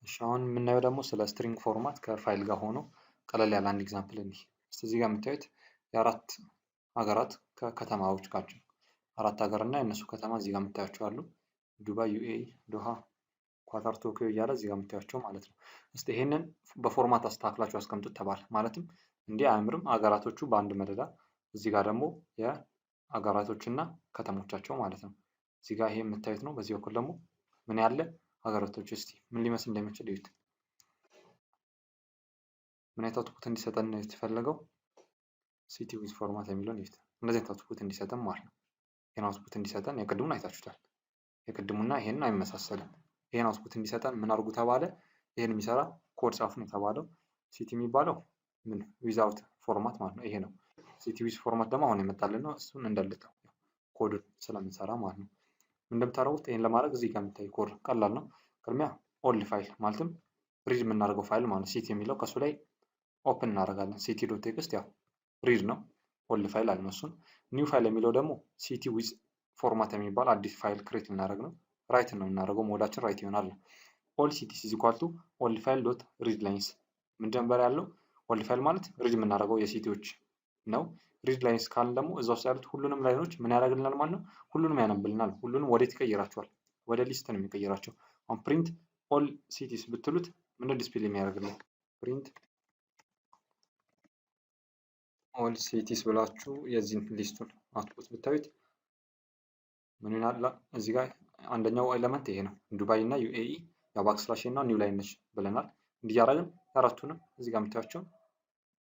እሺ አሁን የምናየው ደግሞ ስለ ስትሪንግ ፎርማት ከፋይል ጋር ሆኖ ቀለል ያለ አንድ ኤግዛምፕል እንዲህ እዚህ ጋር የምታዩት የአራት ሀገራት ከተማዎች ናቸው። አራት ሀገር እና የእነሱ ከተማ እዚህ ጋር የምታያቸው አሉ። ዱባይ፣ ዩኤኢ፣ ዶሃ፣ ኳታር፣ ቶኪዮ እያለ እዚህ ጋር የምታያቸው ማለት ነው። እስቲ ይሄንን በፎርማት አስተካክላችሁ አስቀምጡት ተባለ። ማለትም እንዲህ አያምርም? ሀገራቶቹ በአንድ መደዳ፣ እዚህ ጋር ደግሞ የሀገራቶችና ከተሞቻቸው ማለት ነው። እዚህ ጋር ይሄ የምታዩት ነው። በዚህ በኩል ደግሞ ምን ያለ ሀገራቶች እስቲ ምን ሊመስል እንደሚችል እዩት። ምን አይነት አውትፑት እንዲሰጠን ነው የተፈለገው? ሲቲ ዊዝ ፎርማት የሚለውን እዩት። እንደዚህ አይነት አውትፑት እንዲሰጠን ማለት ነው። ይሄን አውትፑት እንዲሰጠን የቅድሙን አይታችሁታል። የቅድሙና ይሄን አይመሳሰልም። ይሄን አውትፑት እንዲሰጠን ምን አድርጉ ተባለ? ይሄን የሚሰራ ኮድ ጻፉ ነው የተባለው። ሲቲ የሚባለው ምን ዊዛውት ፎርማት ማለት ነው። ይሄ ነው። ሲቲ ዊዝ ፎርማት ደግሞ አሁን የመጣልን ነው። እሱን እንደልተው ኮዱን ስለምንሰራ ማለት ነው። እንደምታደርጉት ይሄን ለማድረግ እዚህ ጋር የምታይ ኮድ ቀላል ነው። ቅድሚያ ኦልድ ፋይል ማለትም ሪድ የምናደርገው ፋይል ማለት ሲቲ የሚለው ከሱ ላይ ኦፕን እናደርጋለን። ሲቲ ዶት ቴክስት ያው ሪድ ነው፣ ኦልድ ፋይል አለ። እሱን ኒው ፋይል የሚለው ደግሞ ሲቲ ዊዝ ፎርማት የሚባል አዲስ ፋይል ክሬት ልናደርግ ነው። ራይት ነው የምናደርገው፣ ሞዳችን ራይት ይሆናል። ኦል ሲቲስ ኢዝ ኢኳል ቱ ኦልድ ፋይል ዶት ሪድ ላይንስ። ምን ጀንበር ያለው ኦልድ ፋይል ማለት ሪድ የምናደርገው የሲቲዎች ነው። ሪድ ላይንስ ካልን ደግሞ እዛ ውስጥ ያሉት ሁሉንም ላይኖች ምን ያደርግልናል ማለት ነው? ሁሉንም ያነብልናል። ሁሉንም ወዴት ይቀይራቸዋል? ወደ ሊስት ነው የሚቀይራቸው። አሁን ፕሪንት ኦል ሲቲስ ብትሉት ምንድን ዲስፕሌይ የሚያደርግልን? ፕሪንት ኦል ሲቲስ ብላችሁ የዚህን ሊስቱን አውትፑት ብታዩት ምን ይላል? እዚህ ጋር አንደኛው ኤሌመንት ይሄ ነው። ዱባይ እና ዩኤኢ ያው ባክስላሽ እና ኒው ላይን ነች ብለናል። እንዲያረግን አራቱንም እዚህ ጋር የምታዩቸው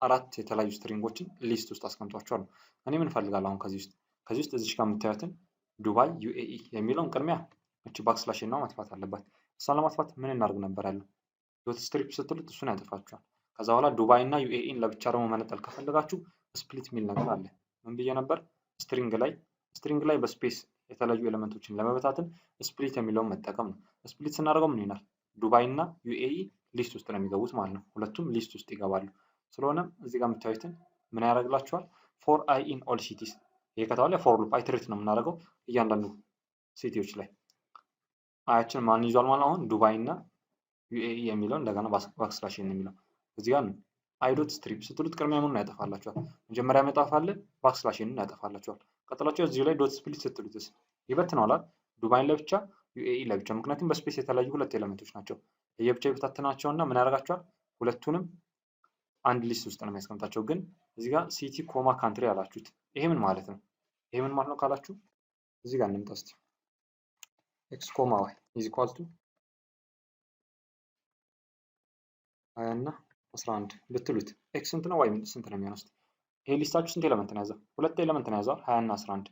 አራት የተለያዩ ስትሪንጎችን ሊስት ውስጥ አስቀምጧቸዋል። እኔ ምን ፈልጋለሁ አሁን ከዚህ ውስጥ እዚህ ጋር የምታዩትን ዱባይ ዩኤኢ የሚለውን ቅድሚያ እቺ ባክስላሽ እና ማጥፋት አለባት። እሷን ለማጥፋት ምን እናደርግ ነበር ያለው? ዶት ስትሪፕ ስትሉት እሱን ያጠፋችኋል። ከዛ በኋላ ዱባይ እና ዩኤኢን ለብቻ ደግሞ መነጠል ከፈለጋችሁ ስፕሊት የሚል ነገር አለ። ምን ብዬ ነበር? ስትሪንግ ላይ በስፔስ የተለያዩ ኤሌመንቶችን ለመበታትን ስፕሊት የሚለውን መጠቀም ነው። ስፕሊት ስናደርገው ምን ይሆናል? ዱባይ እና ዩኤኢ ሊስት ውስጥ ነው የሚገቡት ማለት ነው። ሁለቱም ሊስት ውስጥ ይገባሉ። ስለሆነም እዚህ ጋር የምታዩትን ምን ያደርግላችኋል? ፎር አይ ኢን ኦል ሲቲስ። ይሄ ከተባለ ፎር ሉፕ አይትሬት ነው የምናደርገው እያንዳንዱ ሲቲዎች ላይ አያችን ማን ይዟል ማለት አሁን ዱባይ እና ዩኤኢ የሚለው እንደገና ባክስላሽ የሚለው እዚህ ጋር ነው። አይ ዶት ስትሪፕ ስትሉት ቅድሚያ ምኑን ያጠፋላችኋል? መጀመሪያ ያጠፋልን ባክስላሽን ያጠፋላችኋል። ቀጥላችሁ እዚሁ ላይ ዶት ስፕሊት ስትሉትስ ይበትነዋል። ዱባይን ለብቻ ዩኤኢ ለብቻ፣ ምክንያቱም በስፔስ የተለያዩ ሁለት ኤሌመንቶች ናቸው። ለየብቻ ይበታተናቸውና ምን ያደርጋቸዋል? ሁለቱንም አንድ ሊስት ውስጥ ነው የሚያስቀምጣቸው። ግን እዚህ ጋር ሲቲ ኮማ ካንትሪ አላችሁት። ይሄ ምን ማለት ነው? ይሄ ምን ማለት ነው ካላችሁ እዚህ ጋር እንምጣ እስቲ። ኤክስ ኮማ ዋይ ኢዝ ኢኳል ቱ 20 እና 11 ብትሉት ኤክስ ስንት ነው? ዋይ ስንት ነው የሚሆነው? ይሄ ሊስታችሁ ስንት ኤሌመንት ነው ያዘው? ሁለት ኤሌመንት ነው ያዘው፣ 20 እና 11።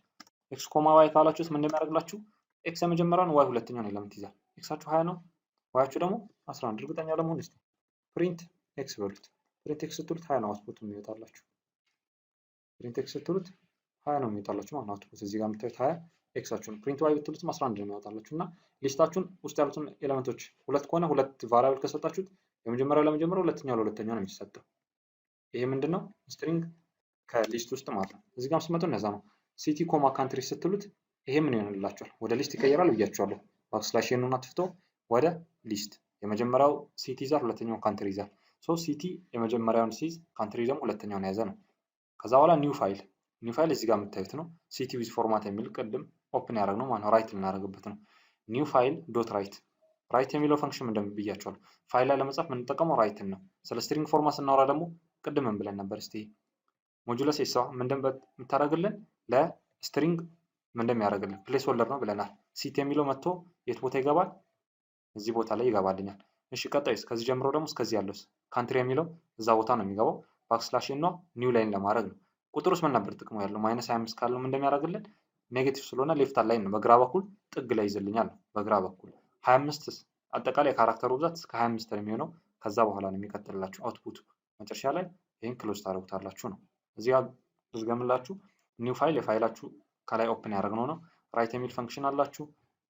ኤክስ ኮማ ዋይ ካላችሁት ምን እንደሚያደርግላችሁ ኤክስ የመጀመሪያውን ዋይ ሁለተኛውን ኤሌመንት ይዛል። ኤክሳችሁ 20 ነው፣ ዋያችሁ ደግሞ 11። እርግጠኛ ለመሆን እስቲ ፕሪንት ኤክስ በሉት። ፕሪንት ኤክስ ስትሉት 20 ነው አውትፑት የሚወጣላችሁ። ፕሪንት ኤክስ ስትሉት 20 ነው የሚወጣላችሁ ማለት ነው አውትፑት። እዚህ ጋር የምታዩት 20 ኤክሳችሁን። ፕሪንት ዋይ ብትሉትም 11 ነው የሚወጣላችሁ። እና ሊስታችሁን ውስጥ ያሉትን ኤሌመንቶች ሁለት ከሆነ ሁለት ቫሪያብል ከሰጣችሁት የመጀመሪያው ለመጀመሪያው ሁለተኛው ለሁለተኛው ነው የሚሰጠው። ይሄ ምንድነው? ስትሪንግ ከሊስት ውስጥ ማለት ነው። እዚህ ጋር ስትመጡ እንደዛ ነው። ሲቲ ኮማ ካንትሪ ስትሉት ይሄ ምን ይሆንላችኋል? ወደ ሊስት ይቀየራል ብያችኋለሁ። ባክስላሽ ኤኑን አጥፍቶ ወደ ሊስት የመጀመሪያው ሲቲ ይዛል፣ ሁለተኛው ካንትሪ ይዛል። ሶ ሲቲ የመጀመሪያውን ሲይዝ ካንትሪ ደግሞ ሁለተኛውን የያዘ ነው። ከዛ በኋላ ኒው ፋይል እዚህ ጋር የምታዩት ነው። ሲቲ ዊዝ ፎርማት የሚል ቅድም ኦፕን ያደረግነው ማለት ነው። ራይት ልናደርግበት ነው። ኒው ፋይል ዶት ራይት የሚለው ፈንክሽን ምንድን ብያችኋለሁ። ፋይል ላይ ለመጻፍ የምንጠቀመው ራይትን ነው። ስለ ስትሪንግ ፎርማት ስናወራ ደግሞ ቅድም ምን ብለን ነበር? እስቲ ሞጁለስ ኤስ ምንድን የምታደርግልን ለስትሪንግ ምንድን የሚያደርግልን ፕሌስ ሆልደር ነው ብለናል። ሲቲ የሚለው መጥቶ የት ቦታ ይገባል? እዚህ ቦታ ላይ ይገባልኛል። እሺ ቀጣይስ ከዚህ ጀምሮ ደግሞ እስከዚህ ያለውስ ካንትሪ የሚለው እዛ ቦታ ነው የሚገባው። ባክስላሽ ነው ኒው ላይን ለማድረግ ነው። ቁጥር ውስጥ ምን ነበር ጥቅሙ ያለው? -25 ካለው ምን እንደሚያደርግልን ኔጌቲቭ ስለሆነ ሌፍት ላይን ነው፣ በግራ በኩል ጥግ ላይ ይዝልኛል። በግራ በኩል 25 አጠቃላይ ካራክተሩ ብዛት እስከ 25 ነው የሚሆነው። ከዛ በኋላ ነው የሚቀጥልላችሁ አውትፑቱ። መጨረሻ ላይ ይሄን ክሎዝ ታደርጉታላችሁ ነው። እዚህ ጋር ልዝገምላችሁ። ኒው ፋይል የፋይላችሁ ከላይ ኦፕን ያደረግነው ነው። ራይት የሚል ፈንክሽን አላችሁ።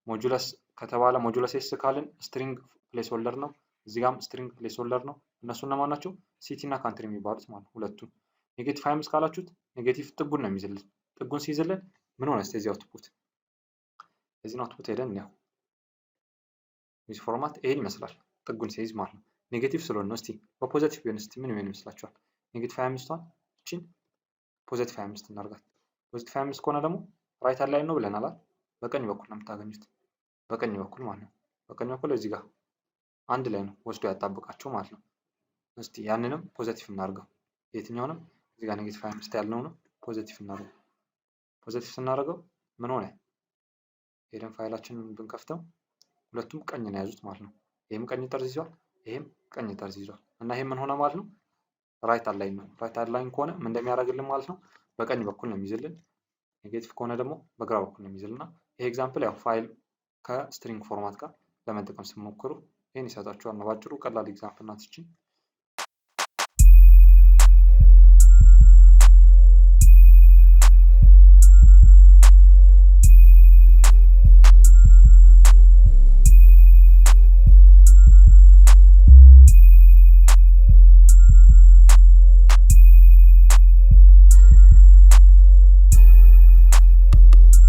ሞጁለስ ከተባለ ሞጁለስ ኤስ ካልን ስትሪንግ ፕሌስ ሆልደር ነው። እዚህ ጋርም ስትሪንግ ፕሌስ ሆልደር ነው። እነሱ እነማን ናቸው? ሲቲ እና ካንትሪ የሚባሉት ማለት ሁለቱ። ኔጌቲቭ 25 ካላችሁት ኔጌቲቭ ጥጉን ነው የሚይዝልን። ጥጉን ሲይዝልን ምን ሆነ? እስቲ አውትፑት እዚህ አውትፑት ሄደን ያው ዊዝ ፎርማት ይሄን ይመስላል። ጥጉን ሲይዝ ማለት ነው። ኔጌቲቭ ስለሆነ ነው። እስቲ በፖዘቲቭ ቢሆን እስቲ ምን ይመስላችኋል? ኔጌቲቭ 25ቷን እቺን ፖዘቲቭ 25 እናርጋት። ፖዘቲቭ 25 ከሆነ ደግሞ ራይት አላይን ነው ብለናል አይደል? በቀኝ በኩል ነው የምታገኙት። በቀኝ በኩል ማለት ነው። በቀኝ በኩል እዚህ ጋር አንድ ላይ ነው ወስዶ ያጣብቃቸው ማለት ነው። እስቲ ያንንም ፖዘቲቭ እናርገው። የትኛውንም እዚህ ጋር ኔጌቲቭ 25 ያልነው ነው ፖዘቲቭ እናርገው። ፖዘቲቭ ስናደርገው ምን ሆነ? ሄደን ፋይላችንን ብንከፍተው ሁለቱም ቀኝ ነው የያዙት ማለት ነው። ይሄም ቀኝ ጠርዝ ይዟል፣ ይሄም ቀኝ ጠርዝ ይዟል። እና ይሄም ምን ሆነ ማለት ነው? ራይት አላይን ነው። ራይት አላይን ከሆነ ምን እንደሚያደርግልን ማለት ነው? በቀኝ በኩል ነው የሚይዝልን። ኔጌቲቭ ከሆነ ደግሞ በግራ በኩል ነው የሚይዝልና ይሄ ኤግዛምፕል ያው ፋይል ከስትሪንግ ፎርማት ጋር ለመጠቀም ስትሞክሩ ይሄን ይሰጣችኋል ነው ባጭሩ። ቀላል ኤግዛምፕል ናት እቺ።